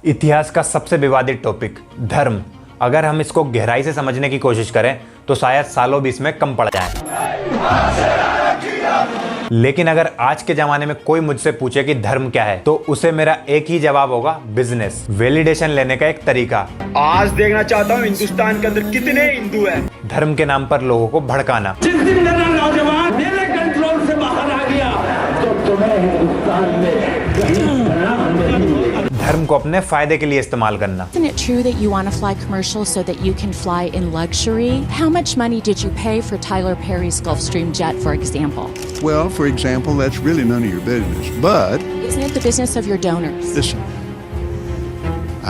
इतिहास का सबसे विवादित टॉपिक धर्म। अगर हम इसको गहराई से समझने की कोशिश करें तो शायद सालों भी इसमें कम पड़ जाएं। लेकिन अगर आज के जमाने में कोई मुझसे पूछे कि धर्म क्या है तो उसे मेरा एक ही जवाब होगा, बिजनेस, वैलिडेशन लेने का एक तरीका। आज देखना चाहता हूँ हिंदुस्तान के अंदर कितने हिंदू हैं। धर्म के नाम पर लोगों को भड़काना। जिस दिन मेरा नौजवान मेरे कंट्रोल से बाहर आ गया तो तुम्हें हिंदुस्तान में धर्म को अपने फायदे के लिए इस्तेमाल करना। Isn't it true that you want to fly commercial so that you can fly in luxury? How much money did you pay for Tyler Perry's Gulfstream jet, for example? Well, for example, that's really none of your business. But Isn't it the business of your donors? listen,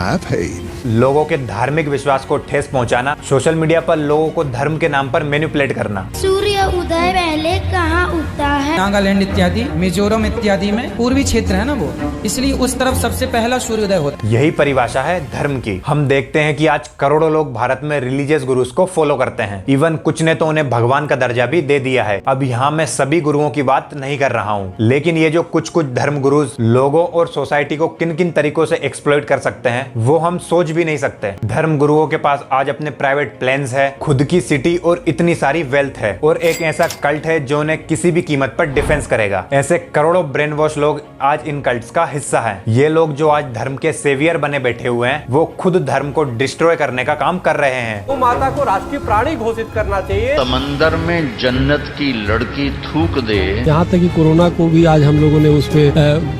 I paid. लोगों के धार्मिक विश्वास को ठेस पहुंचाना, social media पर लोगों को धर्म के नाम पर मैनिपुलेट करना। सूर्य उदय पहले कहाँ उगता है? नागालैंड इत्यादि, मिजोरम इत्यादि में पूर्वी क्षेत्र है ना वो, इसलिए उस तरफ सबसे पहला सूर्योदय होता है। यही परिभाषा है धर्म की। हम देखते हैं कि आज करोड़ों लोग भारत में रिलीजियस गुरुज को फॉलो करते हैं। इवन कुछ ने तो उन्हें भगवान का दर्जा भी दे दिया है। अब यहाँ मैं सभी गुरुओं की बात नहीं कर रहा हूँ, लेकिन ये जो कुछ धर्म गुरुज लोगों और सोसाइटी को किन किन तरीकों से एक्सप्लॉइट कर सकते हैं वो हम सोच भी नहीं सकते। धर्म गुरुओं के पास आज अपने प्राइवेट प्लेन्स है, खुद की सिटी और इतनी सारी वेल्थ है, और एक ऐसा कल्ट है जो उन्हें किसी भी कीमत पर डिफेंस करेगा। ऐसे करोड़ों ब्रेन वॉश लोग आज इन कल्ट्स का हिस्सा हैं। ये लोग जो आज धर्म के सेवियर बने बैठे हुए हैं वो खुद धर्म को डिस्ट्रॉय करने का काम कर रहे हैं। वो माता को राष्ट्रीय प्राणी घोषित करना चाहिए। समंदर में जन्नत की लड़की थूक दे, यहाँ तक कि कोरोना को भी आज हम लोगों ने उस पे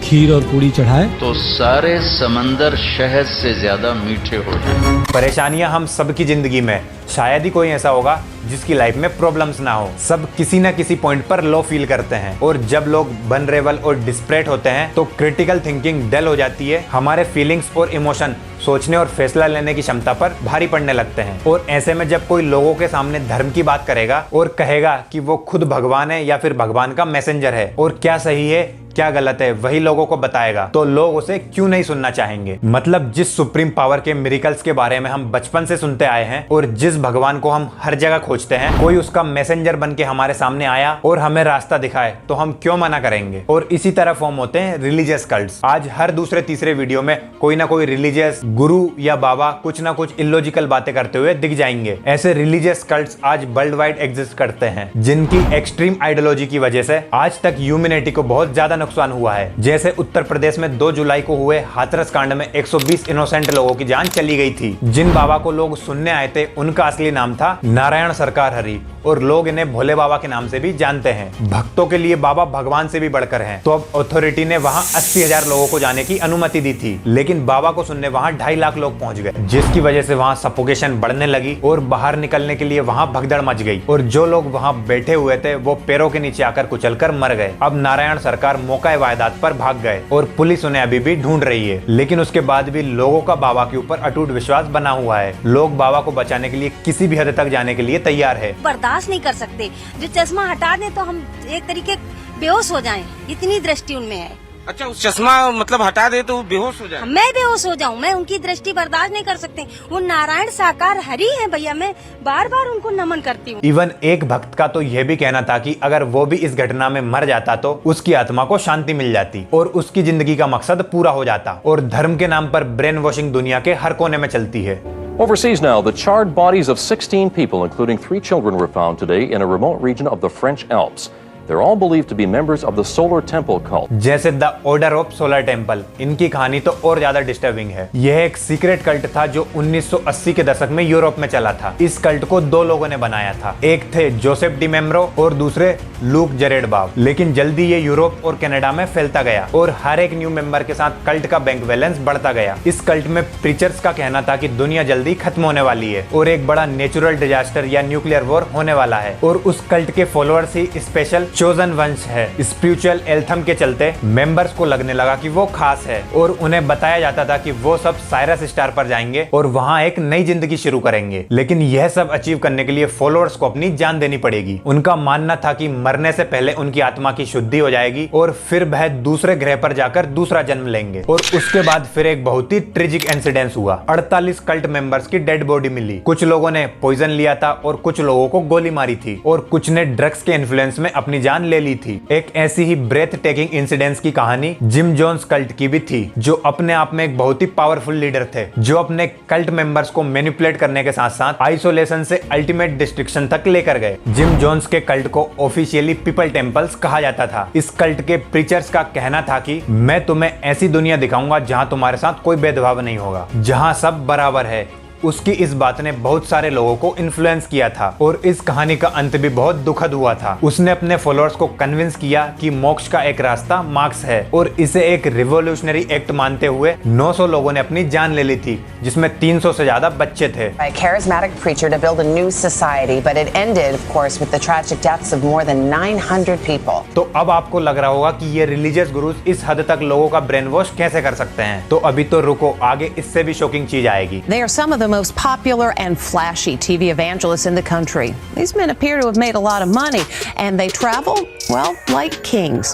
खीर और पूरी चढ़ाए तो सारे समंदर शहद से ज्यादा मीठे हो जाए। परेशानियां हम सबकी जिंदगी में, शायद ही कोई ऐसा होगा जिसकी लाइफ में प्रॉब्लम्स ना हो। सब किसी ना किसी पॉइंट पर लो फील करते हैं, और जब लोग वल्नरेबल और डिस्परेट होते हैं तो क्रिटिकल थिंकिंग डल हो जाती है। हमारे फीलिंग्स और इमोशन सोचने और फैसला लेने की क्षमता पर भारी पड़ने लगते हैं। और ऐसे में जब कोई लोगों के सामने धर्म की बात करेगा और कहेगा कि वो खुद भगवान है या फिर भगवान का मैसेंजर है, और क्या सही है क्या गलत है वही लोगों को बताएगा, तो लोग उसे क्यों नहीं सुनना चाहेंगे। मतलब जिस सुप्रीम पावर के मिरेकल्स के बारे में हम बचपन से सुनते आए हैं और जिस भगवान को हम हर जगह खोजते हैं, कोई उसका मैसेंजर बन के हमारे सामने आया और हमें रास्ता दिखाए तो हम क्यों मना करेंगे। और इसी तरह फॉर्म होते हैं रिलीजियस कल्ट्स। आज हर दूसरे तीसरे वीडियो में कोई ना कोई रिलीजियस गुरु या बाबा कुछ ना कुछ इलॉजिकल बातें करते हुए दिख जाएंगे। ऐसे रिलीजियस कल्ट्स आज वर्ल्ड वाइड एग्जिस्ट करते हैं, जिनकी एक्सट्रीम आइडियोलॉजी की वजह से आज तक ह्यूमैनिटी को बहुत ज्यादा नुकसान हुआ है। जैसे उत्तर प्रदेश में 2 जुलाई को हुए हाथरस कांड में 120 इनोसेंट लोगों की जान चली गई थी। जिन बाबा को लोग सुनने आए थे उनका असली नाम था नारायण सरकार हरि, और लोग इन्हें भोले बाबा के नाम से भी जानते हैं। भक्तों के लिए बाबा भगवान से भी बढ़कर हैं। तो अब अथॉरिटी ने वहां 80,000 लोगों को जाने की अनुमति दी थी, लेकिन बाबा को सुनने वहां 2.5 लाख लोग पहुंच गए, जिसकी वजह से वहां सफोकेशन बढ़ने लगी और बाहर निकलने के लिए वहां भगदड़ मच गई, और जो लोग वहां बैठे हुए थे वो पैरों के नीचे आकर कुचलकर मर गए। अब नारायण सरकार मौका वायदात पर भाग गए और पुलिस उन्हें अभी भी ढूंढ रही है, लेकिन उसके बाद भी लोगों का बाबा के ऊपर अटूट विश्वास बना हुआ है। लोग बाबा को बचाने के लिए किसी भी हद तक जाने के लिए तैयार है। बर्दाश्त नहीं कर सकते, जो चश्मा हटा दें तो हम एक तरीके बेहोश हो जाएं, इतनी दृष्टि उनमें है। अच्छा, उस चश्मा मतलब हटा दे तो वो बेहोश हो जाए? मैं बेहोश हो जाऊं, मैं उनकी दृष्टि बर्दाश्त नहीं कर सकते। वो नारायण साकार हरि है भैया, मैं बार बार उनको नमन करती हूँ। इवन एक भक्त का तो यह भी कहना था कि अगर वो भी इस घटना में मर जाता तो उसकी आत्मा को शांति मिल जाती और उसकी जिंदगी का मकसद पूरा हो जाता। और धर्म के नाम पर ब्रेन वॉशिंग दुनिया के हर कोने में चलती है। Overseas now, the charred bodies of 16 people, including 3 children, were found today in a remote region of the French Alps. They're all believed to be members of the Solar Temple cult. जैसे the order of solar temple, इनकी कहानी तो और ज्यादा disturbing है। यह एक secret cult था जो 1980 के दशक में यूरोप में चला था। इस कल्ट को 2 लोगों ने बनाया था, एक थे जोसेफ डी मेम्ब्रो और दूसरे लूक जेरेडबाव। लेकिन जल्दी ये यूरोप और कनाडा में फैलता गया और हर एक न्यू मेंबर के साथ कल्ट का बैंक बैलेंस बढ़ता गया। इस कल्ट में प्रीचर्स का कहना था कि दुनिया जल्दी खत्म होने वाली है और एक बड़ा नेचुरल डिजास्टर या न्यूक्लियर वॉर होने वाला है, और उस कल्ट के फॉलोअर्स ही स्पेशल चोजन वंश है। स्पिरिचुअल एल्थम के चलते मेंबर्स को लगने लगा कि वो खास है, और उन्हें बताया जाता था कि वो सब साइरस स्टार पर जाएंगे और वहां एक नई जिंदगी शुरू करेंगे। लेकिन यह सब अचीव करने के लिए फॉलोअर्स को अपनी जान देनी पड़ेगी। उनका मानना था कि मरने से पहले उनकी आत्मा की शुद्धि हो जाएगी और फिर वह दूसरे ग्रह पर जाकर दूसरा जन्म लेंगे। और उसके बाद फिर एक बहुत ही ट्रेजिक इंसिडेंस हुआ। 48 कल्ट मेंबर्स की डेड बॉडी मिली। कुछ लोगों ने पॉइजन लिया था और कुछ लोगों को गोली मारी थी, और कुछ ने ड्रग्स के इन्फ्लुएंस में अपनी जान ले ली थी। एक ऐसी ही ब्रेथ टेकिंग इंसिडेंस की कहानी जिम जोन्स कल्ट की भी थी, जो अपने आप में एक बहुत ही पावरफुल लीडर थे, जो अपने कल्ट मेंबर्स को मैनिपुलेट करने के साथ साथ आइसोलेशन से अल्टीमेट डिस्ट्रक्शन तक लेकर गए। जिम जोन्स के कल्ट को ऑफिशियली पीपल टेम्पल्स कहा जाता था। इस कल्ट के प्रीचर्स का कहना था कि मैं तुम्हें ऐसी दुनिया दिखाऊंगा जहां तुम्हारे साथ कोई भेदभाव नहीं होगा, जहां सब बराबर है। उसकी इस बात ने बहुत सारे लोगों को इन्फ्लुएंस किया था और इस कहानी का अंत भी बहुत दुखद हुआ था। उसने अपने फॉलोअर्स को कन्विंस किया कि मोक्ष का एक रास्ता मार्क्स है और इसे एक रिवॉल्यूशनरी एक्ट मानते हुए 900 लोगों ने अपनी जान ले ली थी, जिसमें 300 से ज्यादा बच्चे थे। A charismatic preacher to build a new society, but it ended, of course, with the tragic deaths of more than 900 people. तो अब आपको लग रहा होगा कि ये रिलीजियस गुरुज इस हद तक लोगों का ब्रेन वॉश कैसे कर सकते हैं। तो अभी तो रुको, आगे इससे भी शॉकिंग चीज आएगी। They are some of the most popular and flashy TV evangelists in the country. These men appear to have made a lot of money, and they travel, well, like kings.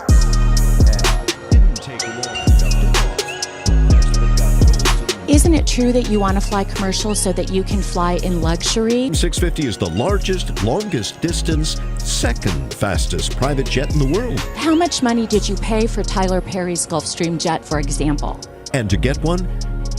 Isn't it true that you want to fly commercial so that you can fly in luxury? 650 is the largest, longest distance, second fastest private jet in the world. How much money did you pay for Tyler Perry's Gulfstream jet, for example? And to get one,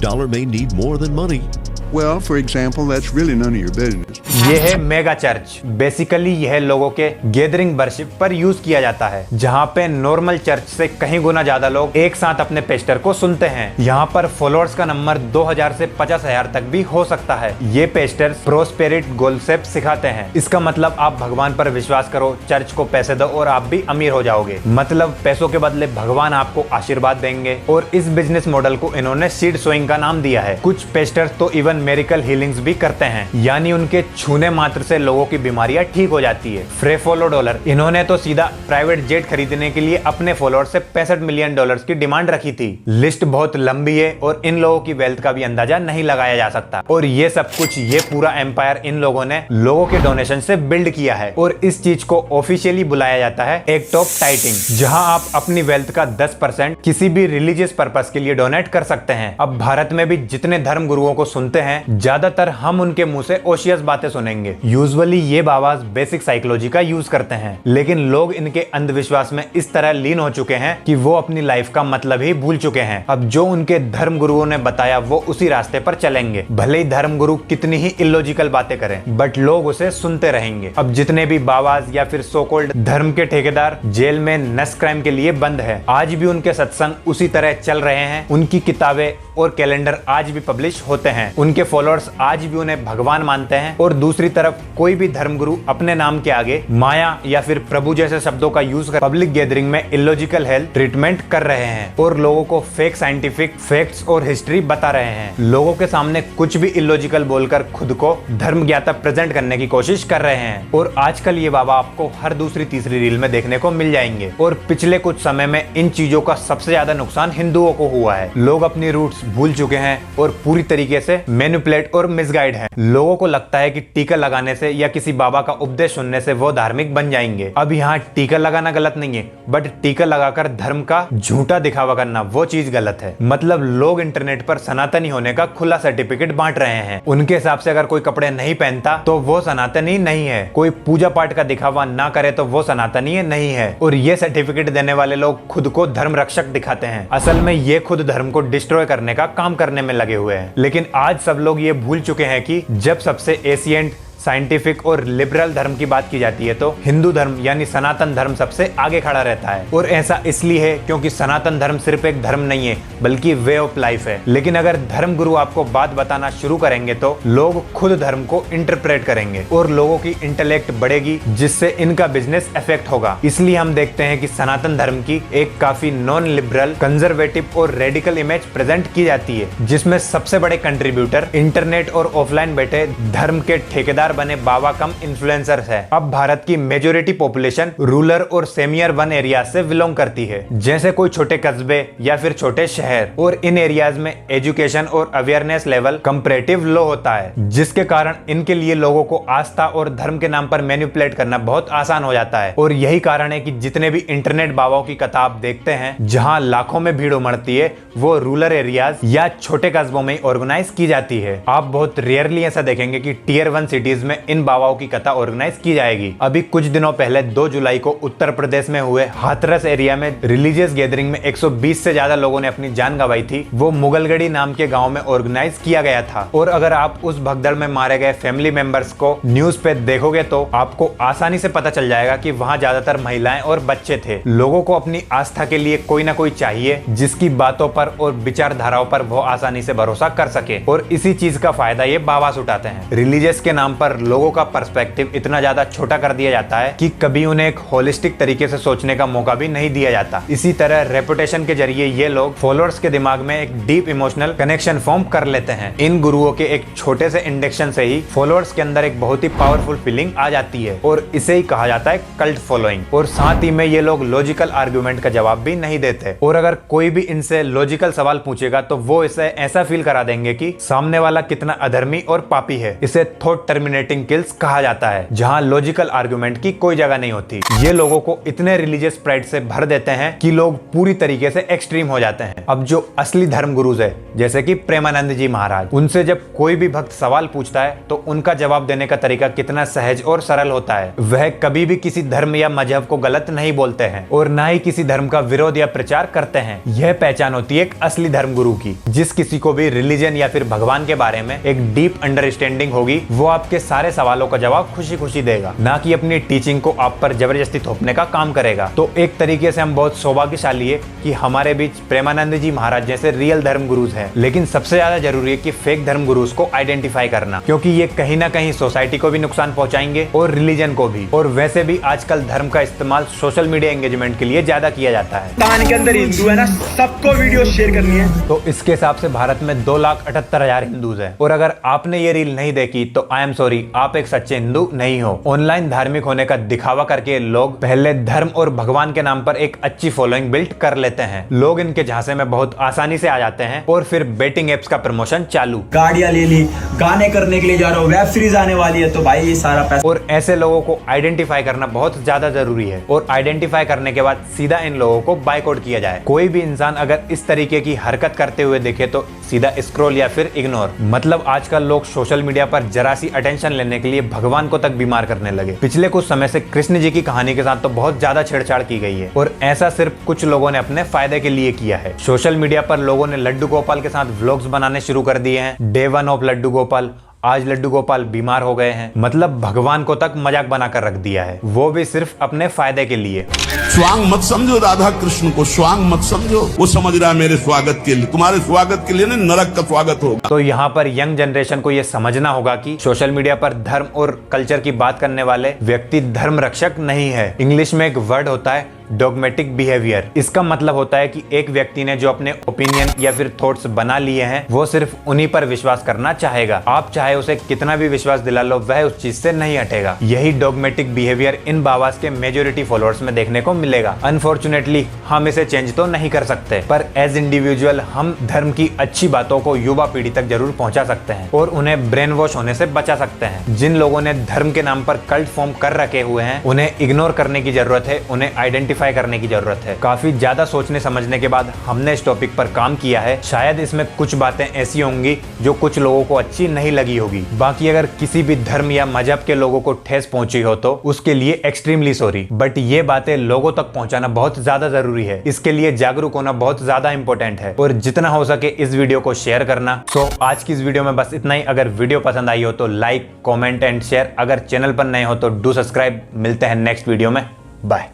dollar may need more than money. Well, for example, that's really none of your business. ये है mega church. Basically यह लोगों के gathering worship पर use किया जाता है, जहाँ पे नॉर्मल चर्च से कहीं गुना ज्यादा लोग एक साथ अपने पेस्टर को सुनते हैं। यहाँ पर फॉलोअर्स का नंबर 2000 से 50,000 तक भी हो सकता है। ये पेस्टर प्रोस्पेरिट गोल्सेप सिखाते हैं। इसका मतलब आप भगवान पर विश्वास करो, चर्च को पैसे दो और आप भी अमीर हो जाओगे। मतलब पैसों के बदले भगवान आपको आशीर्वाद देंगे। और इस बिजनेस मॉडल को इन्होंने सीड सोइंग का नाम दिया है। कुछ पेस्टर्स तो इवन मेडिकल हीलिंग्स भी करते हैं, यानी उनके छूने मात्र से लोगों की बीमारियां ठीक हो जाती है। फ्रेफोलो डॉलर, इन्होंने तो सीधा प्राइवेट जेट खरीदने के लिए अपने फॉलोअर से $65 मिलियन की डिमांड रखी थी। लिस्ट बहुत लंबी है और इन लोगों की वेल्थ का भी अंदाजा नहीं लगाया जा सकता। और ये सब कुछ, ये पूरा एम्पायर इन लोगों ने लोगों के डोनेशन से बिल्ड किया है। और इस चीज को ऑफिशियली बुलाया जाता है एक्ट ऑफ टाइटिंग, जहां आप अपनी वेल्थ का 10% किसी भी रिलीजियस पर्पस के लिए डोनेट कर सकते हैं। अब भारत में भी जितने धर्म गुरुओं को सुनते हैं, ज्यादातर हम उनके मुंह से ओशियस बातें सुनेंगे। यूजुअली ये बाबाज बेसिक साइकोलॉजी का यूज करते हैं, लेकिन लोग इनके अंधविश्वास में इस तरह लीन हो चुके हैं कि वो अपनी लाइफ का मतलब ही भूल चुके हैं। अब जो उनके धर्म गुरुओं ने बताया वो उसी रास्ते पर चलेंगे, भले ही धर्म गुरु कितनी ही इलॉजिकल बातें करें, बट लोग उसे सुनते रहेंगे। अब जितने भी बाबाज या फिर सो कॉल्ड धर्म के ठेकेदार जेल में नस क्राइम के लिए बंद है, आज भी उनके सत्संग उसी तरह चल रहे हैं। उनकी किताबें और कैलेंडर आज भी पब्लिश होते हैं। उनके फॉलोअर्स आज भी उन्हें भगवान मानते हैं। और दूसरी तरफ कोई भी धर्मगुरु अपने नाम के आगे माया या फिर प्रभु जैसे शब्दों का यूज कर पब्लिक गैदरिंग में इलॉजिकल हेल्थ ट्रीटमेंट कर रहे हैं और लोगों को फेक साइंटिफिक फैक्ट्स और हिस्ट्री बता रहे हैं। लोगों के सामने कुछ भी इलॉजिकल बोलकर खुद को धर्म ज्ञाता प्रेजेंट करने की कोशिश कर रहे हैं। और आजकल ये बाबा आपको हर दूसरी तीसरी रील में देखने को मिल जाएंगे। और पिछले कुछ समय में इन चीजों का सबसे ज्यादा नुकसान हिंदुओं को हुआ है। लोग अपनी रूट्स भूल चुके हैं और पूरी तरीके से मैनिपुलेट और मिसगाइड हैं। लोगों को लगता है कि टीका लगाने से या किसी बाबा का उपदेश सुनने से वो धार्मिक बन जाएंगे। अब यहाँ टीका लगाना गलत नहीं है, बट टीका लगाकर धर्म का झूठा दिखावा करना वो चीज गलत है। मतलब लोग इंटरनेट पर सनातनी होने का खुला सर्टिफिकेट बांट रहे हैं। उनके हिसाब से अगर कोई कपड़े नहीं पहनता तो वो सनातनी नहीं है, कोई पूजा पाठ का दिखावा ना करे तो वो सनातनी नहीं है। और ये सर्टिफिकेट देने वाले लोग खुद को धर्म रक्षक दिखाते हैं। असल में ये खुद धर्म को डिस्ट्रॉय करने का काम करने में लगे हुए हैं। लेकिन आज सब लोग ये भूल चुके हैं कि जब सबसे एशियंट साइंटिफिक और लिबरल धर्म की बात की जाती है तो हिंदू धर्म यानी सनातन धर्म सबसे आगे खड़ा रहता है। और ऐसा इसलिए है क्योंकि सनातन धर्म सिर्फ एक धर्म नहीं है बल्कि वे ऑफ लाइफ है। लेकिन अगर धर्म गुरु आपको बात बताना शुरू करेंगे तो लोग खुद धर्म को इंटरप्रेट करेंगे और लोगों की इंटेलेक्ट बढ़ेगी, जिससे इनका बिजनेस इफेक्ट होगा। इसलिए हम देखते हैं कि सनातन धर्म की एक काफी नॉन लिबरल, कंजर्वेटिव और रेडिकल इमेज प्रेजेंट की जाती है, जिसमें सबसे बड़े कंट्रीब्यूटर इंटरनेट और ऑफलाइन बैठे धर्म के ठेकेदार बने बाबा कम इन्फ्लुएंसर्स है। अब भारत की मेजोरिटी पॉपुलेशन रूरल और सेमी अर्बन एरिया से बिलोंग करती है, जैसे कोई छोटे कस्बे या फिर छोटे शहर। और इन एरियाज में एजुकेशन और अवेयरनेस लेवल कंपैरेटिव लो होता है, जिसके कारण इनके लिए लोगों को आस्था और धर्म के नाम पर मैनिपुलेट करना बहुत आसान हो जाता है। और यही कारण है कि जितने भी इंटरनेट बाबाओं की कथा आप देखते हैं जहां लाखों में भीड़ उमड़ती है, वो रूरल एरियाज या छोटे कस्बों में ऑर्गेनाइज की जाती है। आप बहुत रेयरली ऐसा देखेंगे कि टियर 1 सिटीज सिटीज में इन बाबाओं की कथा ऑर्गेनाइज की जाएगी। अभी कुछ दिनों पहले 2 जुलाई को उत्तर प्रदेश में हुए हाथरस एरिया में रिलीजियस गैदरिंग में 120 से ज्यादा लोगों ने अपनी जान गंवाई थी। वो मुगलगढ़ी नाम के गांव में ऑर्गेनाइज किया गया था। और अगर आप उस भगदड़ में मारे गए फैमिली मेंबर्स को न्यूज पे देखोगे तो आपको आसानी से पता चल जाएगा कि वहां ज्यादातर महिलाएं और बच्चे थे। लोगों को अपनी आस्था के लिए कोई ना कोई चाहिए जिसकी बातों पर और विचारधाराओं पर वो आसानी से भरोसा कर सके, और इसी चीज का फायदा ये बाबास उठाते हैं। रिलीजियस के नाम पर लोगों का पर्सपेक्टिव इतना ज्यादा छोटा कर दिया जाता है कि कभी उन्हें एक होलिस्टिक तरीके से सोचने का मौका भी नहीं दिया जाता। इसी तरह रेपुटेशन के जरिए ये लोग फॉलोअर्स के दिमाग में एक डीप इमोशनल कनेक्शन फॉर्म कर लेते हैं। इन गुरुओं के एक छोटे से इंडक्शन से ही फॉलोअर्स के अंदर एक बहुत ही पावरफुल फीलिंग आ जाती है, और इसे ही कहा जाता है कल्ट फॉलोइंग। और साथ ही में ये लोग लॉजिकल आर्गुमेंट का जवाब भी नहीं देते, और अगर कोई भी इनसे लॉजिकल सवाल पूछेगा तो वो इसे ऐसा फील करा देंगे कि सामने वाला कितना अधर्मी और पापी है। इसे थॉट टर्मिनेटिंग किल्स कहा जाता है, जहां लॉजिकल आर्गुमेंट की कोई जगह नहीं होती। ये लोगों को इतने रिलीजियस प्राइड से भर देते हैं कि लोग पूरी तरीके से एक्सट्रीम हो जाते हैं। अब जो असली धर्म गुरुज है, जैसे कि प्रेमानंद जी महाराज, उनसे जब कोई भी भक्त सवाल पूछता है तो उनका जवाब देने का तरीका कितना सहज और सरल होता है। वह कभी भी किसी धर्म या मजहब को गलत नहीं बोलते हैं और ना ही किसी धर्म का विरोध या प्रचार करते हैं। यह पहचान होती है एक असली धर्म गुरु की। जिस किसी को भी रिलीजन या फिर भगवान के बारे में एक डीप अंडरस्टैंडिंग होगी, वो आपके सारे सवालों का जवाब खुशी खुशी देगा, ना कि अपनी टीचिंग को आप पर जबरदस्ती थोपने का काम करेगा। तो एक तरीके से हम बहुत सौभाग्यशाली है कि हमारे बीच प्रेमानंद जी महाराज जैसे रियल धर्म गुरुज हैं। लेकिन सबसे ज्यादा जरूरी है कि फेक धर्म गुरुज को आइडेंटिफाई करना, क्योंकि ये कहीं ना कहीं सोसाइटी को भी नुकसान पहुंचाएंगे और रिलीजन को भी। और वैसे भी आजकल धर्म का इस्तेमाल सोशल मीडिया एंगेजमेंट के लिए ज्यादा किया जाता है। हिंदुस्तान के अंदर हिंदू है ना, सबको वीडियो शेयर करनी है। तो इसके हिसाब से भारत में 2,78,000 हिंदूज हैं। और अगर आपने ये रील नहीं देखी तो आई एम सॉरी, आप एक सच्चे हिंदू नहीं हो। ऑनलाइन धार्मिक होने का दिखावा करके लोग पहले धर्म और भगवान के नाम पर एक अच्छी फॉलोइंग बिल्ड कर लेते हैं। लोग इनके झांसे में बहुत आसानी से आ जाते हैं और फिर बेटिंग एप्स का प्रमोशन चालू। गाड़ियां ले ली, गाने करने के लिए जा रहा हूँ, वेब सीरीज आने वाली है, तो भाई ये सारा पैसा। और ऐसे लोगों को आइडेंटिफाई करना बहुत ज्यादा जरूरी है, और आइडेंटिफाई करने के बाद सीधा इन लोगों को बायकॉट किया जाए। कोई भी इंसान अगर इस तरीके की हरकत करते हुए देखे तो सीधा स्क्रॉल या फिर इग्नोर। मतलब आजकल लोग सोशल मीडिया पर जरा सी अटेंशन लेने के लिए भगवान को तक बीमार करने लगे। पिछले कुछ समय से कृष्ण जी की कहानी के साथ तो बहुत ज्यादा छेड़छाड़ की गई है, और ऐसा सिर्फ कुछ लोगों ने अपने फायदे के लिए किया है। सोशल मीडिया पर लोगों ने लड्डू गोपाल के साथ व्लॉग्स बनाने शुरू कर दिए हैं। डे 1 ऑफ लड्डू गोपाल, आज लड्डू गोपाल बीमार हो गए हैं। मतलब भगवान को तक मजाक बनाकर रख दिया है, वो भी सिर्फ अपने फायदे के लिए। स्वांग मत समझो राधा कृष्ण को, स्वांग मत समझो। वो समझ रहा है मेरे स्वागत के लिए, तुम्हारे स्वागत के लिए ना नरक का स्वागत होगा। तो यहाँ पर यंग जनरेशन को ये समझना होगा कि सोशल मीडिया पर धर्म और कल्चर की बात करने वाले व्यक्ति धर्म रक्षक नहीं है। इंग्लिश में एक वर्ड होता है डॉगमेटिक बिहेवियर। इसका मतलब होता है कि एक व्यक्ति ने जो अपने ओपिनियन या फिर थॉट्स बना लिए हैं, वो सिर्फ उन्हीं पर विश्वास करना चाहेगा। आप चाहे उसे कितना भी विश्वास दिला लो, वह उस चीज से नहीं हटेगा। यही डॉगमेटिक बिहेवियर इन बाबास के मेजोरिटी फॉलोअर्स में देखने को मिलेगा। अनफॉर्चुनेटली हम इसे चेंज तो नहीं कर सकते, पर एज इंडिविजुअल हम धर्म की अच्छी बातों को युवा पीढ़ी तक जरूर पहुंचा सकते हैं और उन्हें ब्रेन वॉश होने से बचा सकते हैं। जिन लोगों ने धर्म के नाम पर कल्ट फॉर्म कर रखे हुए हैं, उन्हें इग्नोर करने की जरूरत है, उन्हें आइडेंटिफाई करने की जरूरत है। काफी ज्यादा सोचने समझने के बाद हमने इस टॉपिक पर काम किया है। शायद इसमें कुछ बातें ऐसी होंगी जो कुछ लोगों को अच्छी नहीं लगी होगी। बाकी अगर किसी भी धर्म या मजहब के लोगों को ठेस पहुंची हो तो उसके लिए एक्सट्रीमली सॉरी, बट ये बातें लोगों तक पहुंचाना बहुत ज्यादा जरूरी है। इसके लिए जागरूक होना बहुत ज्यादा इंपॉर्टेंट है और जितना हो सके इस वीडियो को शेयर करना। सो आज की इस वीडियो में बस इतना ही। अगर वीडियो पसंद आई हो तो लाइक, कॉमेंट एंड शेयर। अगर चैनल पर नए हो तो डू सब्सक्राइब। मिलते हैं नेक्स्ट वीडियो में। बाय।